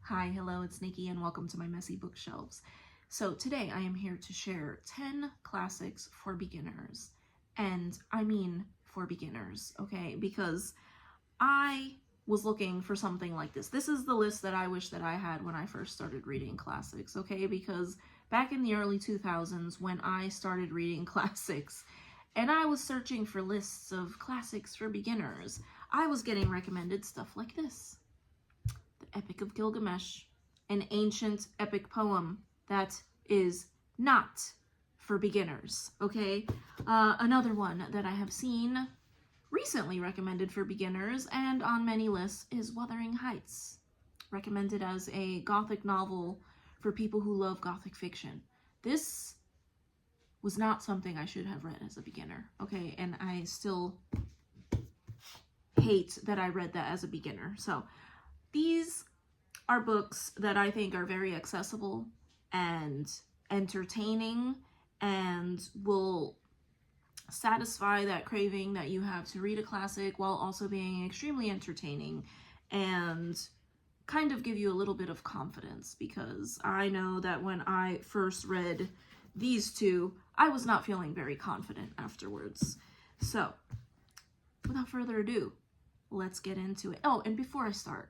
Hi, hello, it's Nikki and welcome to my messy bookshelves. So today I am here to share 10 classics for beginners. And I mean for beginners, okay? Because I was looking for something like this. This is the list that I wish that I had when I first started reading classics, okay? Because back in the early 2000s when I started reading classics and I was searching for lists of classics for beginners, I was getting recommended stuff like this. The Epic of Gilgamesh, an ancient epic poem that is not for beginners, okay? Another one that I have seen recently recommended for beginners and on many lists is Wuthering Heights, recommended as a Gothic novel for people who love Gothic fiction. This was not something I should have read as a beginner, okay? And I still hate that I read that as a beginner. So these are books that I think are very accessible and entertaining and will satisfy that craving that you have to read a classic while also being extremely entertaining and kind of give you a little bit of confidence, because I know that when I first read these two, I was not feeling very confident afterwards. So without further ado, let's get into it. Oh, and before I start,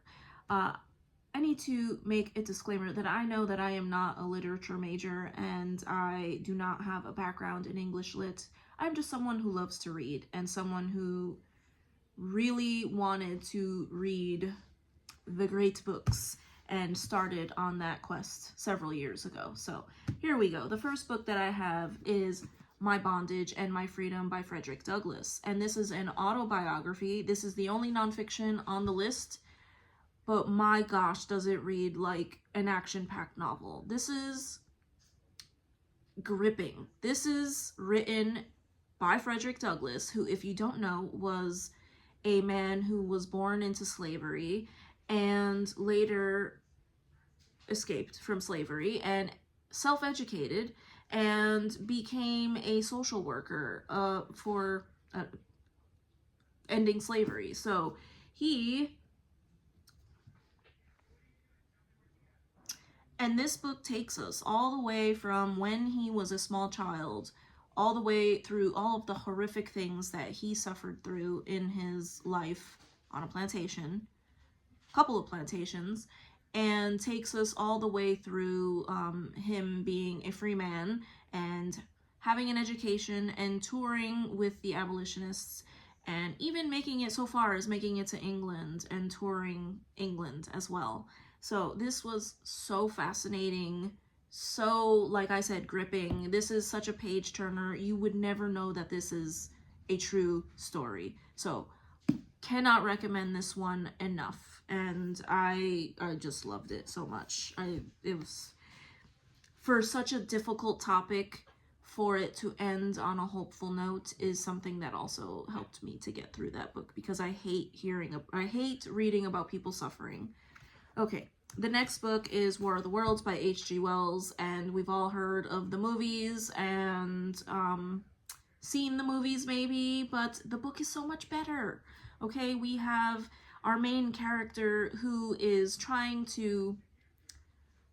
I need to make a disclaimer that I know that I am not a literature major and I do not have a background in English lit. I'm just someone who loves to read and someone who really wanted to read the great books and started on that quest several years ago. So here we go. The first book that I have is My Bondage and My Freedom by Frederick Douglass. And this is an autobiography. This is the only nonfiction on the list, but my gosh, does it read like an action-packed novel. This is gripping. This is written by Frederick Douglass, who, if you don't know, was a man who was born into slavery and later escaped from slavery and self-educated and became a social worker for ending slavery. So and this book takes us all the way from when he was a small child, all the way through all of the horrific things that he suffered through in his life on a plantation, a couple of plantations, and takes us all the way through him being a free man and having an education and touring with the abolitionists, and even making it so far as making it to England and touring England as well. So this was so fascinating, so, like I said, gripping. This is such a page turner. You would never know that this is a true story. So cannot recommend this one enough. And I just loved it so much. It was, for such a difficult topic, for it to end on a hopeful note is something that also helped me to get through that book, because I hate reading about people suffering. Okay, the next book is War of the Worlds by H.G. Wells, and we've all heard of the movies and seen the movies maybe, but the book is so much better. Okay, we have our main character who is trying to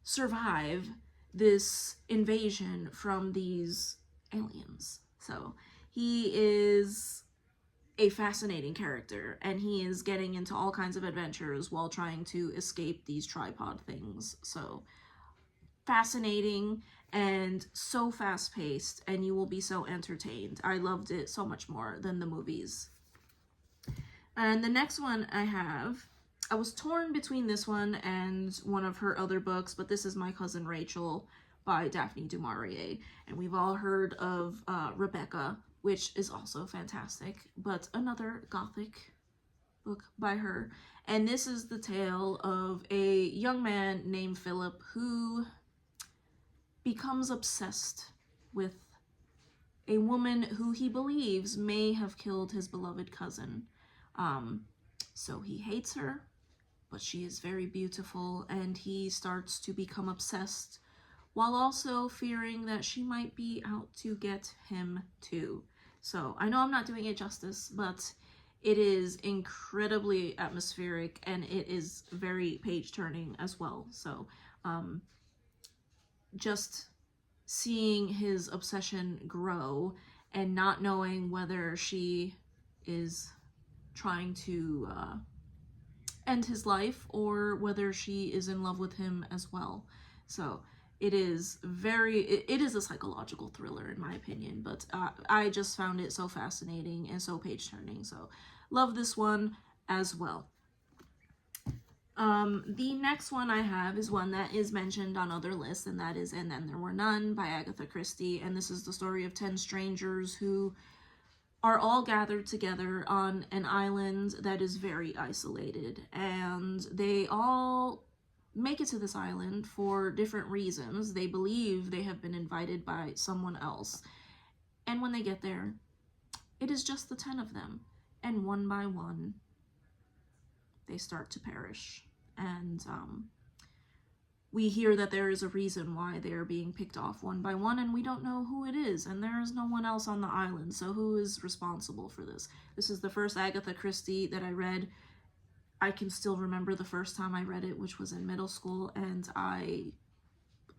survive this invasion from these aliens. So he is a fascinating character, and he is getting into all kinds of adventures while trying to escape these tripod things. So fascinating and so fast-paced, and you will be so entertained. I loved it so much more than the movies. And the next one I was torn between this one and one of her other books, but this is My Cousin Rachel by Daphne du Maurier. And we've all heard of Rebecca, which is also fantastic, but another Gothic book by her. And this is the tale of a young man named Philip who becomes obsessed with a woman who he believes may have killed his beloved cousin. So he hates her, but she is very beautiful, and he starts to become obsessed while also fearing that she might be out to get him too. So I know I'm not doing it justice, but It is incredibly atmospheric, and it is very page-turning as well. So just seeing his obsession grow and not knowing whether she is trying to end his life or whether she is in love with him as well. So it is it is a psychological thriller in my opinion, but I just found it so fascinating and so page-turning. So love this one as well. The next one I have is one that is mentioned on other lists, and that is And Then There Were None by Agatha Christie. And this is the story of 10 strangers who are all gathered together on an island that is very isolated. And they all make it to this island for different reasons. They believe they have been invited by someone else. And when they get there, it is just the 10 of them. And one by one, they start to perish. And we hear that there is a reason why they are being picked off one by one, and we don't know who it is, and there is no one else on the island, so who is responsible for this? This is the first Agatha Christie that I read. I can still remember the first time I read it, which was in middle school, and I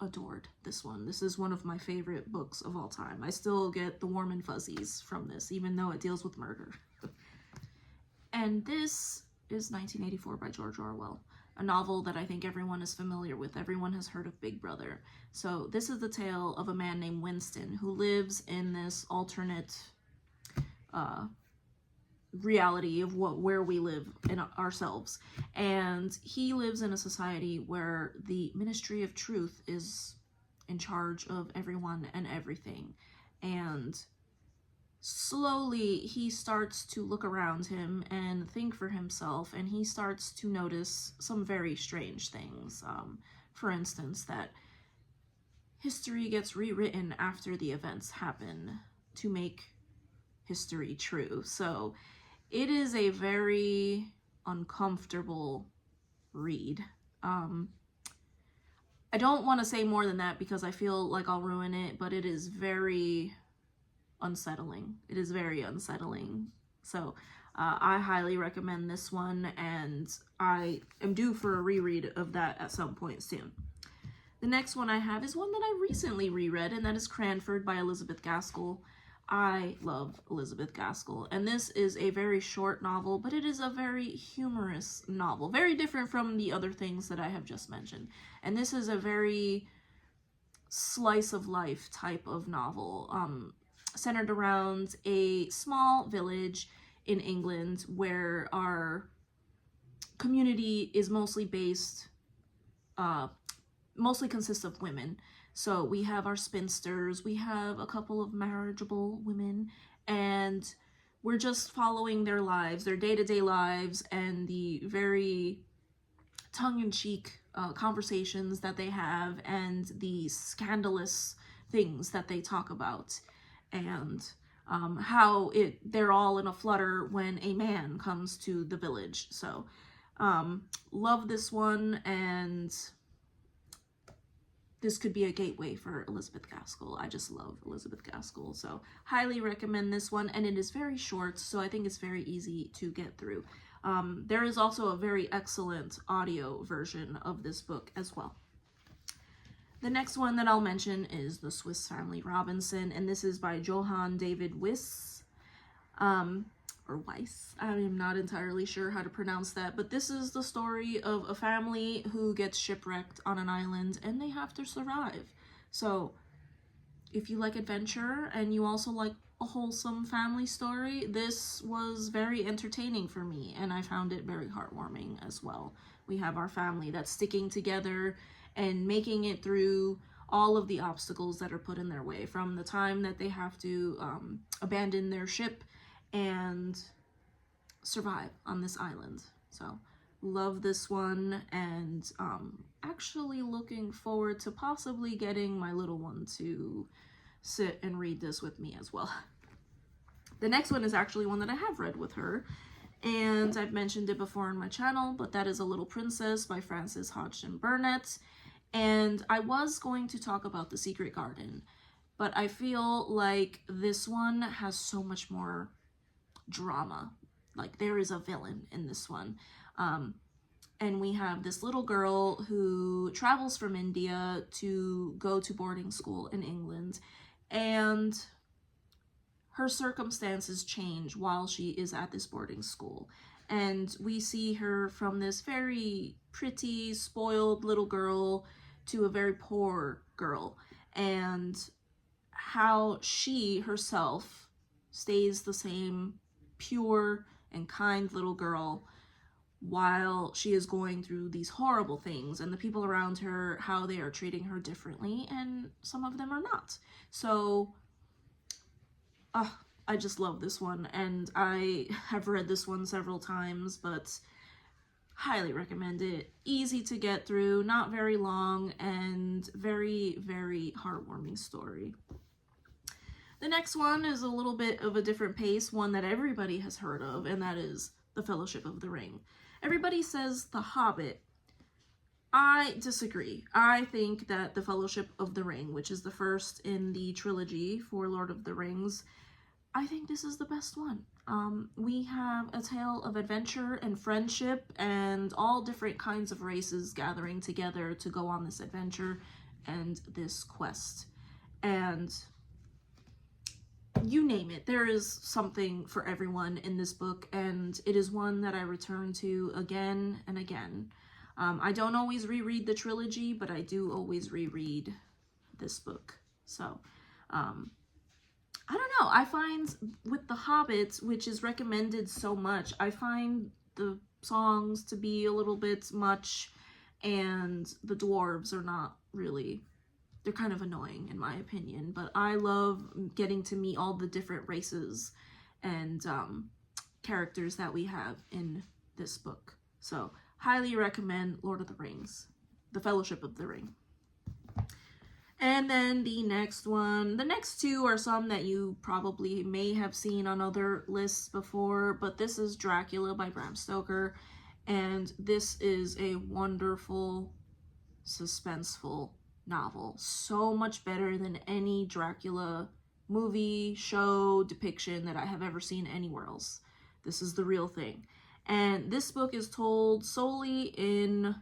adored this one. This is one of my favorite books of all time. I still get the warm and fuzzies from this, even though it deals with murder. And this is 1984 by George Orwell, a novel that I think everyone is familiar with. Everyone has heard of Big Brother. So this is the tale of a man named Winston who lives in this alternate reality of where we live in ourselves. And he lives in a society where the Ministry of Truth is in charge of everyone and everything. And slowly he starts to look around him and think for himself, and he starts to notice some very strange things. For instance, that history gets rewritten after the events happen to make history true. So it is a very uncomfortable read. I don't want to say more than that because I feel like I'll ruin it, but it is very unsettling. It is very unsettling. So I highly recommend this one, and I am due for a reread of that at some point soon. The next one I have is one that I recently reread, and that is Cranford by Elizabeth Gaskell. I love Elizabeth Gaskell, and this is a very short novel, but it is a very humorous novel, very different from the other things that I have just mentioned. And this is a very slice of life type of novel, centered around a small village in England where our community is mostly based, mostly consists of women. So we have our spinsters, we have a couple of marriageable women, and we're just following their lives, their day-to-day lives, and the very tongue-in-cheek conversations that they have, and the scandalous things that they talk about, and how they're all in a flutter when a man comes to the village. So love this one, and this could be a gateway for Elizabeth Gaskell. I just love Elizabeth Gaskell, so highly recommend this one, and it is very short, so I think it's very easy to get through. There is also a very excellent audio version of this book as well. The next one that I'll mention is The Swiss Family Robinson, and this is by Johann David Wyss, or Wyss. I am not entirely sure how to pronounce that, but this is the story of a family who gets shipwrecked on an island, and they have to survive. So if you like adventure and you also like a wholesome family story, this was very entertaining for me, and I found it very heartwarming as well. We have our family that's sticking together and making it through all of the obstacles that are put in their way, from the time that they have to abandon their ship and survive on this island. So love this one, and actually looking forward to possibly getting my little one to sit and read this with me as well. The next one is actually one that I have read with her, and I've mentioned it before on my channel, but that is A Little Princess by Frances Hodgson Burnett. And I was going to talk about The Secret Garden, but I feel like this one has so much more drama like, there is a villain in this one. And we have this little girl who travels from India to go to boarding school in England, and her circumstances change while she is at this boarding school. And we see her from this very pretty, spoiled little girl to a very poor girl, and how she herself stays the same pure and kind little girl while she is going through these horrible things, and the people around her, how they are treating her differently, and some of them are not. So I just love this one, and I have read this one several times, but highly recommend it. Easy to get through, not very long, and very, very heartwarming story. The next one is a little bit of a different pace, one that everybody has heard of, and that is The Fellowship of the Ring. Everybody says The Hobbit. I disagree. I think that The Fellowship of the Ring, which is the first in the trilogy for Lord of the Rings, I think this is the best one. We have a tale of adventure and friendship and all different kinds of races gathering together to go on this adventure and this quest. And you name it, there is something for everyone in this book, and it is one that I return to again and again. I don't always reread the trilogy, but I do always reread this book. So, I don't know, I find with The Hobbit, which is recommended so much, I find the songs to be a little bit much, and the dwarves are not really, they're kind of annoying in my opinion, but I love getting to meet all the different races and characters that we have in this book. So, highly recommend Lord of the Rings, The Fellowship of the Ring. And then the next one, the next two are some that you probably may have seen on other lists before, but this is Dracula by Bram Stoker, and this is a wonderful, suspenseful novel. So much better than any Dracula movie, show, depiction that I have ever seen anywhere else. This is the real thing. And this book is told solely in,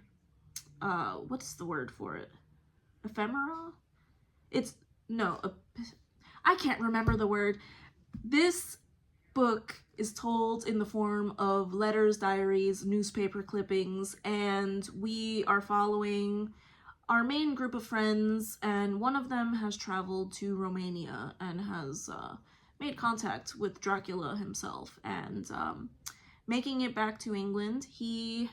what's the word for it? Ephemera? I can't remember the word. This book is told in the form of letters, diaries, newspaper clippings, and we are following our main group of friends, and one of them has traveled to Romania and has made contact with Dracula himself, and making it back to England, he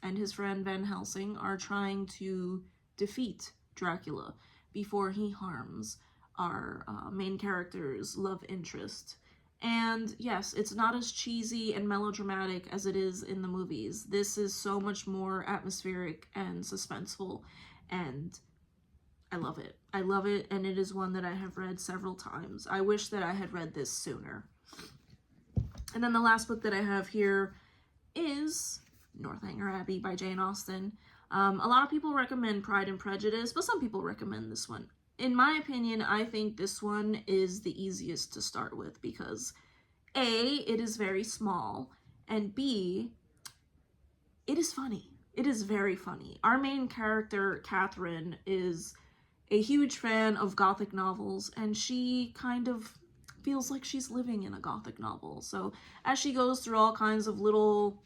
and his friend Van Helsing are trying to defeat Dracula before he harms our main character's love interest. And yes, it's not as cheesy and melodramatic as it is in the movies. This is so much more atmospheric and suspenseful, and I love it. I love it, and it is one that I have read several times. I wish that I had read this sooner. And then the last book that I have here is Northanger Abbey by Jane Austen. A lot of people recommend Pride and Prejudice, but some people recommend this one. In my opinion, I think this one is the easiest to start with because A, it is very small, and B, it is funny. It is very funny. Our main character, Catherine, is a huge fan of Gothic novels, and she kind of feels like she's living in a Gothic novel. So as she goes through all kinds of little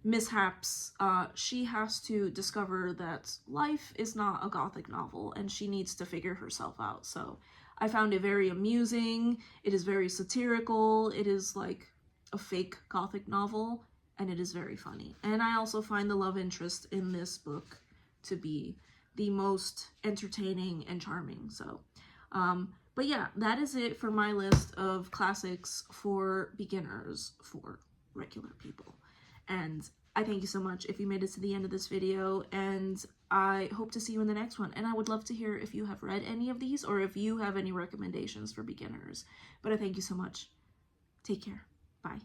mishaps, she has to discover that life is not a Gothic novel, and she needs to figure herself out. So I found it very amusing. It is very satirical. It is like a fake Gothic novel, and it is very funny. And I also find the love interest in this book to be the most entertaining and charming. So, but yeah, that is it for my list of classics for beginners, for regular people. And I thank you so much if you made it to the end of this video, and I hope to see you in the next one. And I would love to hear if you have read any of these or if you have any recommendations for beginners. But I thank you so much. Take care. Bye.